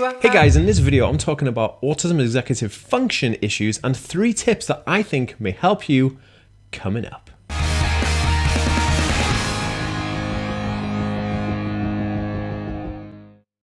Hey guys, in this video I'm talking about autism executive function issues and 3 tips that I think may help you coming up.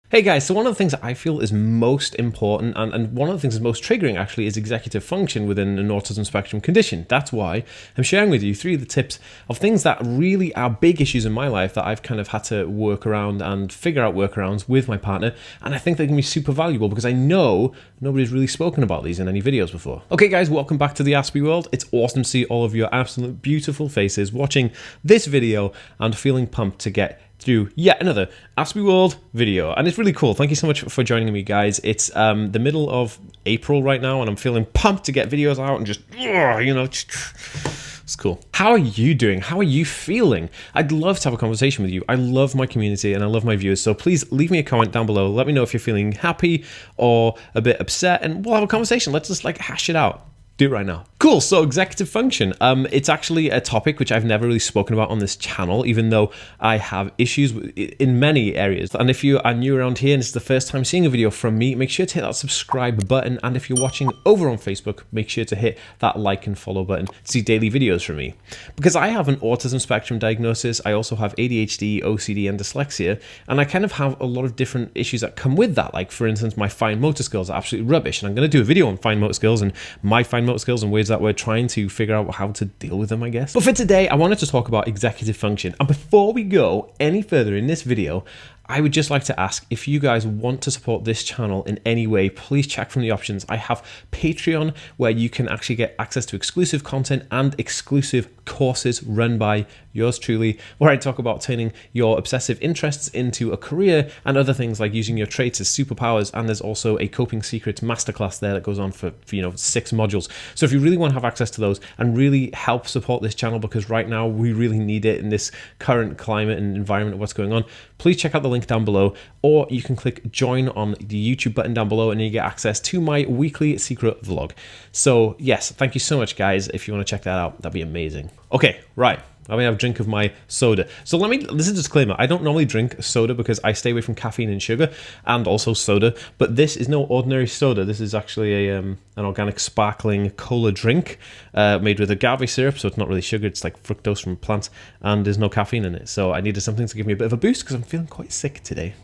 Hey guys, so one of the things that I feel is most important and one of the things that's most triggering actually is executive function within an autism spectrum condition. That's why I'm sharing with you 3 of the tips of things that really are big issues in my life that I've kind of had to work around and figure out workarounds with my partner, and I think they can be super valuable because I know nobody's really spoken about these in any videos before. Okay guys, welcome back to the Aspie world. It's awesome to see all of your absolute beautiful faces watching this video and feeling pumped to get through yet another Aspie World video, and it's really cool. Thank you so much for joining me, guys. It's the middle of April right now, and I'm feeling pumped to get videos out and just, it's cool. How are you doing? How are you feeling? I'd love to have a conversation with you. I love my community and I love my viewers, so please leave me a comment down below. Let me know if you're feeling happy or a bit upset, and we'll have a conversation. Let's just hash it out. Do it right now. Cool, so executive function. It's actually a topic which I've never really spoken about on this channel, even though I have issues in many areas. And if you are new around here and it's the first time seeing a video from me, make sure to hit that subscribe button. And if you're watching over on Facebook, make sure to hit that like and follow button to see daily videos from me. Because I have an autism spectrum diagnosis, I also have ADHD, OCD, and dyslexia, and I kind of have a lot of different issues that come with that. Like, for instance, my fine motor skills are absolutely rubbish, and I'm going to do a video on fine motor skills and my fine motor skills and ways that we're trying to figure out how to deal with them, I guess. But for today, I wanted to talk about executive function. And before we go any further in this video, I would just like to ask, if you guys want to support this channel in any way, please check from the options. I have Patreon, where you can actually get access to exclusive content and exclusive courses run by yours truly, where I talk about turning your obsessive interests into a career and other things like using your traits as superpowers. And there's also a coping secrets masterclass there that goes on for 6 modules. So if you really want to have access to those and really help support this channel, because right now we really need it in this current climate and environment of what's going on, please check out the link down below, or you can click join on the YouTube button down below and you get access to my weekly secret vlog. So yes, thank you so much, guys. If you want to check that out, that'd be amazing. Okay, right. I'm gonna have a drink of my soda. So this is a disclaimer. I don't normally drink soda because I stay away from caffeine and sugar, and also soda, but this is no ordinary soda. This is actually an organic sparkling cola drink made with agave syrup, so it's not really sugar, it's like fructose from plants, and there's no caffeine in it. So I needed something to give me a bit of a boost because I'm feeling quite sick today.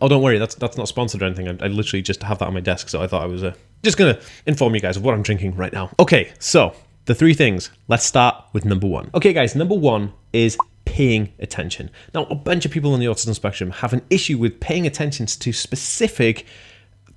Oh, don't worry, that's not sponsored or anything. I literally just have that on my desk, so I thought I was just gonna inform you guys of what I'm drinking right now. Okay, so the 3 things. Let's start with number 1. Okay guys, number 1 is paying attention. Now, a bunch of people on the autism spectrum have an issue with paying attention to specific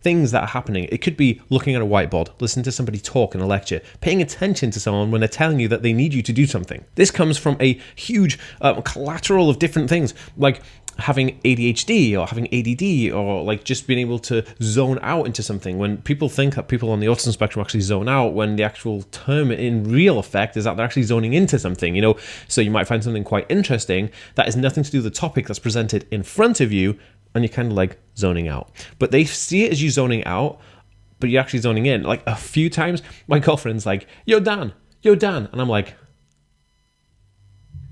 things that are happening. It could be looking at a whiteboard, listening to somebody talk in a lecture, paying attention to someone when they're telling you that they need you to do something. This comes from a huge collateral of different things, like having ADHD or having ADD, or like just being able to zone out into something. When people think that people on the autism spectrum actually zone out, when the actual term in real effect is that they're actually zoning into something, so you might find something quite interesting that has nothing to do with the topic that's presented in front of you, and you're kind of like zoning out. But they see it as you zoning out, but you're actually zoning in. Like, a few times my girlfriend's like, yo Dan, and I'm like,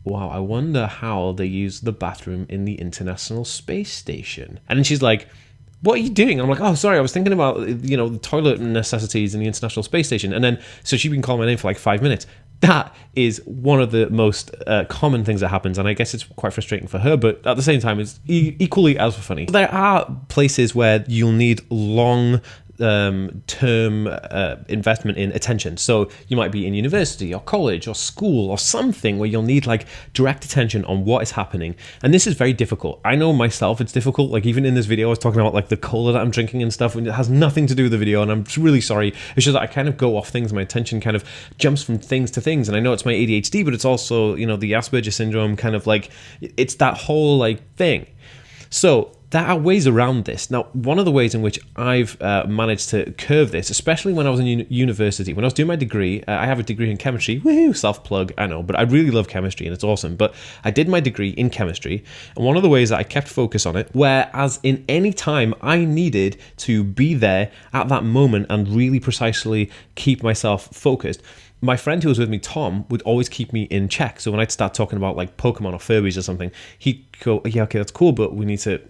wow, I wonder how they use the bathroom in the International Space Station. And then she's like, what are you doing? And I'm like, oh, sorry, I was thinking about, the toilet necessities in the International Space Station. And then, so she'd been calling my name for like 5 minutes. That is one of the most common things that happens. And I guess it's quite frustrating for her, but at the same time, it's equally as funny. There are places where you'll need long term investment in attention. So you might be in university or college or school or something where you'll need like direct attention on what is happening. And this is very difficult. I know myself, it's difficult. Like, even in this video, I was talking about like the cola that I'm drinking and stuff, and it has nothing to do with the video, and I'm really sorry. It's just that I kind of go off things. My attention kind of jumps from things to things. And I know it's my ADHD, but it's also, the Asperger syndrome, kind of like, it's that whole like thing. So there are ways around this. Now, one of the ways in which I've managed to curve this, especially when I was in university, when I was doing my degree, I have a degree in chemistry, woohoo, self-plug, I know, but I really love chemistry and it's awesome. But I did my degree in chemistry, and one of the ways that I kept focus on it, whereas in any time I needed to be there at that moment and really precisely keep myself focused, my friend who was with me, Tom, would always keep me in check. So when I'd start talking about like Pokemon or Furbies or something, he'd go, yeah, okay, that's cool, but we need to,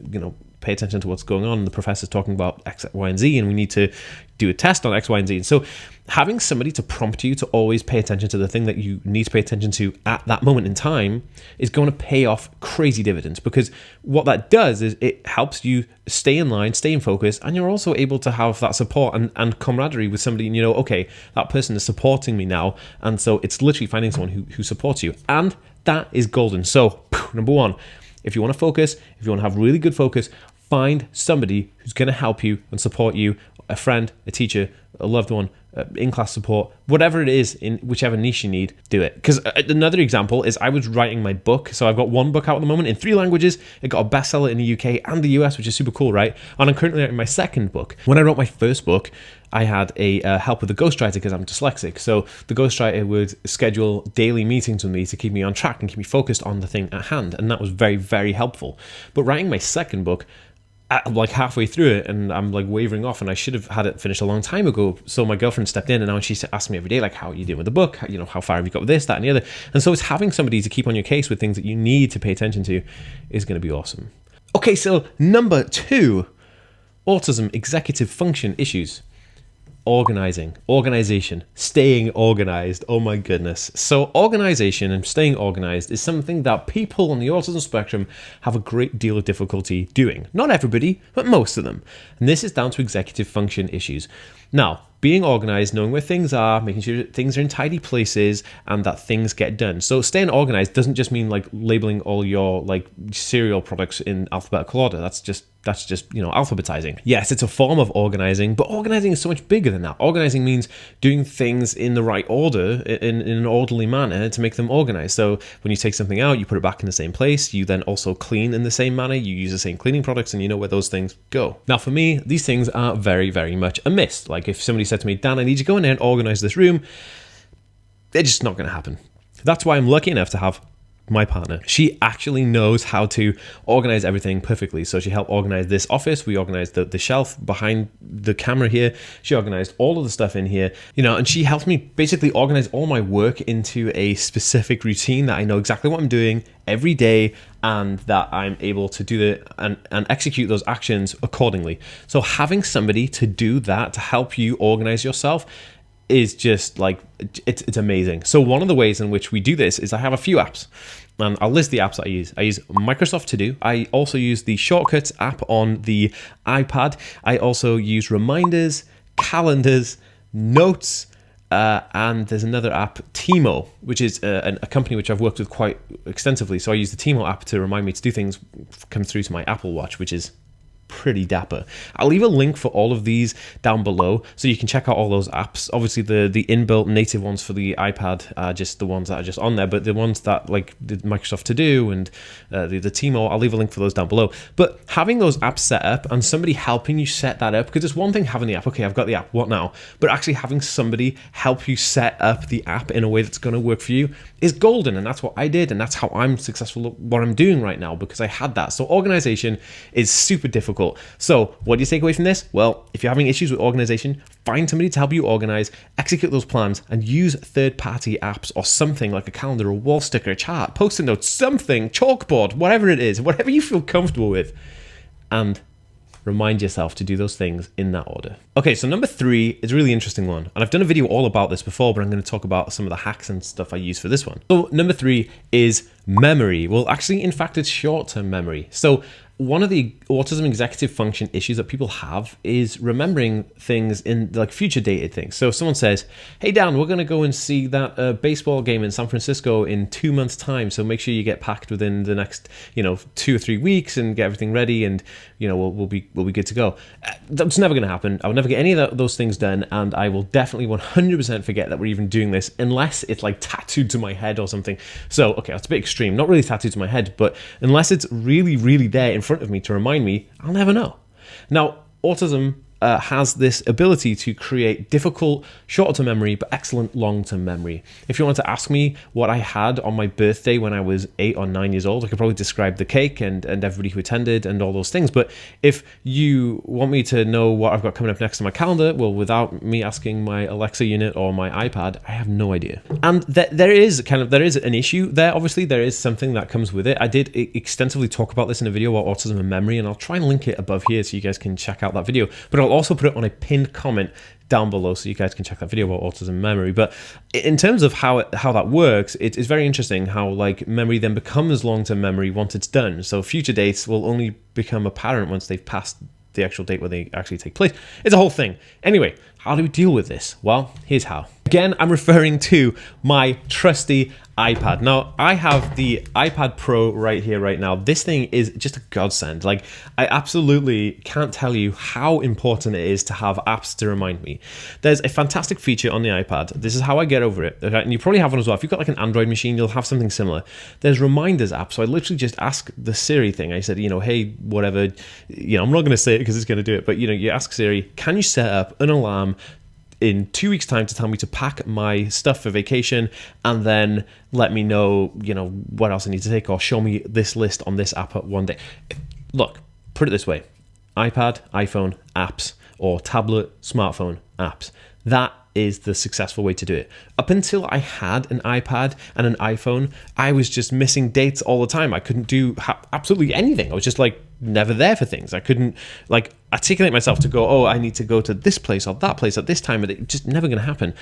pay attention to what's going on. And the professor's talking about X, Y, and Z, and we need to do a test on X, Y, and Z. And so having somebody to prompt you to always pay attention to the thing that you need to pay attention to at that moment in time is going to pay off crazy dividends, because what that does is it helps you stay in line, stay in focus, and you're also able to have that support and camaraderie with somebody, and okay, that person is supporting me now. And so it's literally finding someone who supports you. And that is golden. So number one, if you want to focus, if you want to have really good focus, find somebody who's going to help you and support you, a friend, a teacher, a loved one, in-class support, whatever it is, in whichever niche you need, do it. Because another example is I was writing my book. So I've got one book out at the moment in 3 languages. It got a bestseller in the UK and the US, which is super cool, right? And I'm currently writing my second book. When I wrote my first book, I had a help with a ghostwriter because I'm dyslexic. So the ghostwriter would schedule daily meetings with me to keep me on track and keep me focused on the thing at hand. And that was very, very helpful. But writing my second book, I'm like halfway through it and I'm like wavering off, and I should have had it finished a long time ago. So my girlfriend stepped in, and now she asks me every day, like, how are you doing with the book? How far have you got with this, that, and the other? And so it's having somebody to keep on your case with things that you need to pay attention to is going to be awesome. Okay, so number 2, autism executive function issues. Organization, staying organized. Oh my goodness. So organization and staying organized is something that people on the autism spectrum have a great deal of difficulty doing. Not everybody, but most of them. And this is down to executive function issues. Now, being organized, knowing where things are, making sure that things are in tidy places and that things get done. So staying organized doesn't just mean like labeling all your like cereal products in alphabetical order. That's just alphabetizing. Yes, it's a form of organizing, but organizing is so much bigger than that. Organizing means doing things in the right order, in an orderly manner to make them organized. So when you take something out, you put it back in the same place. You then also clean in the same manner. You use the same cleaning products, and you know where those things go. Now, for me, these things are very, very much a miss. Like if somebody said to me, Dan, I need you to go in there and organize this room, it's just not going to happen. That's why I'm lucky enough to have my partner. She actually knows how to organize everything perfectly. So she helped organize this office. We organized the shelf behind the camera here. She organized all of the stuff in here, and she helped me basically organize all my work into a specific routine that I know exactly what I'm doing every day, and that I'm able to do and execute those actions accordingly. So having somebody to do that, to help you organize yourself, is just like, it's amazing. So one of the ways in which we do this is I have a few apps, and I'll list the apps that I use. I use Microsoft To Do. I also use the Shortcuts app on the iPad. I also use Reminders, Calendars, Notes, and there's another app, Timo, which is a company which I've worked with quite extensively. So I use the Timo app to remind me to do things, come through to my Apple Watch, which is pretty dapper. I'll leave a link for all of these down below so you can check out all those apps. Obviously the inbuilt native ones for the iPad are just the ones that are just on there, but the ones that like the Microsoft To Do and the Timo, I'll leave a link for those down below. But having those apps set up and somebody helping you set that up, because it's one thing having the app, okay, I've got the app, what now? But actually having somebody help you set up the app in a way that's going to work for you is golden. And that's what I did, and that's how I'm successful at what I'm doing right now, because I had that. So organization is super difficult. So what do you take away from this? Well, if you're having issues with organization, find somebody to help you organize, execute those plans, and use third-party apps or something like a calendar, a wall sticker, a chart, post-it notes, something, chalkboard, whatever it is, whatever you feel comfortable with, and remind yourself to do those things in that order. Okay, so number 3 is a really interesting one. And I've done a video all about this before, but I'm going to talk about some of the hacks and stuff I use for this one. So number 3 is memory. Well, actually, in fact, it's short-term memory. So one of the autism executive function issues that people have is remembering things in like future dated things. So if someone says, hey Dan, we're going to go and see that baseball game in San Francisco in 2 months time. So make sure you get packed within the next, 2 or 3 weeks and get everything ready, and we'll be good to go. That's never going to happen. I will never get any of those things done, and I will definitely 100% forget that we're even doing this unless it's like tattooed to my head or something. So okay, that's a bit extreme. Not really tattooed to my head, but unless it's really, really there in front of me to remind me, I'll never know. Now, autism has this ability to create difficult short-term memory, but excellent long-term memory. If you wanted to ask me what I had on my birthday when I was 8 or 9 years old, I could probably describe the cake and everybody who attended and all those things. But if you want me to know what I've got coming up next on my calendar, well, without me asking my Alexa unit or my iPad, I have no idea. And there is an issue there. Obviously, there is something that comes with it. I did extensively talk about this in a video about autism and memory, and I'll try and link it above here so you guys can check out that video. But I'll also put it on a pinned comment down below so you guys can check that video about autism and memory. But in terms of how that works, it's very interesting how like memory then becomes long-term memory once it's done. So future dates will only become apparent once they've passed the actual date where they actually take place. It's a whole thing. Anyway, how do we deal with this? Well, here's how. Again, I'm referring to my trusty iPad. Now, I have the iPad Pro right here, right now. This thing is just a godsend. Like, I absolutely can't tell you how important it is to have apps to remind me. There's a fantastic feature on the iPad. This is how I get over it. Okay? And you probably have one as well. If you've got like an Android machine, you'll have something similar. There's reminders app. So I literally just ask the Siri thing. I said, hey, whatever, I'm not going to say it because it's going to do it, but you ask Siri, can you set up an alarm in 2 weeks' time to tell me to pack my stuff for vacation, and then let me know, what else I need to take, or show me this list on this app at one day. Look, put it this way: iPad, iPhone, apps, or tablet, smartphone, apps. That is the successful way to do it. Up until I had an iPad and an iPhone, I was just missing dates all the time. I couldn't do absolutely anything. I was just like never there for things. I couldn't like articulate myself to go, oh, I need to go to this place or that place at this time. It's just never going to happen.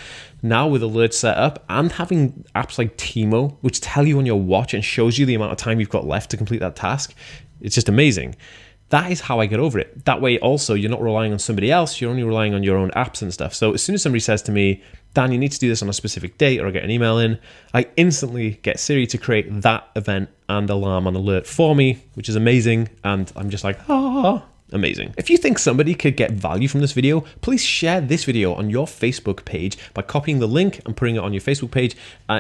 Now with alerts set up and having apps like Timo, which tell you on your watch and shows you the amount of time you've got left to complete that task, it's just amazing. That is how I get over it. That way also, you're not relying on somebody else, you're only relying on your own apps and stuff. So as soon as somebody says to me, Dan, you need to do this on a specific date, or I get an email in, I instantly get Siri to create that event and alarm and alert for me, which is amazing. And I'm just like, amazing. If you think somebody could get value from this video, please share this video on your Facebook page by copying the link and putting it on your Facebook page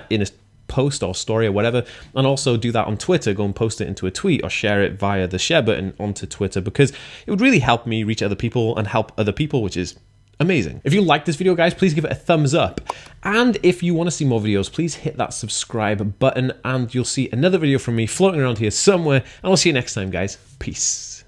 in a post or story or whatever, and also do that on Twitter. Go and post it into a tweet or share it via the share button onto Twitter, because it would really help me reach other people and help other people, which is amazing. If you like this video, guys, please give it a thumbs up. And if you want to see more videos, please hit that subscribe button and you'll see another video from me floating around here somewhere. And I'll see you next time, guys. Peace.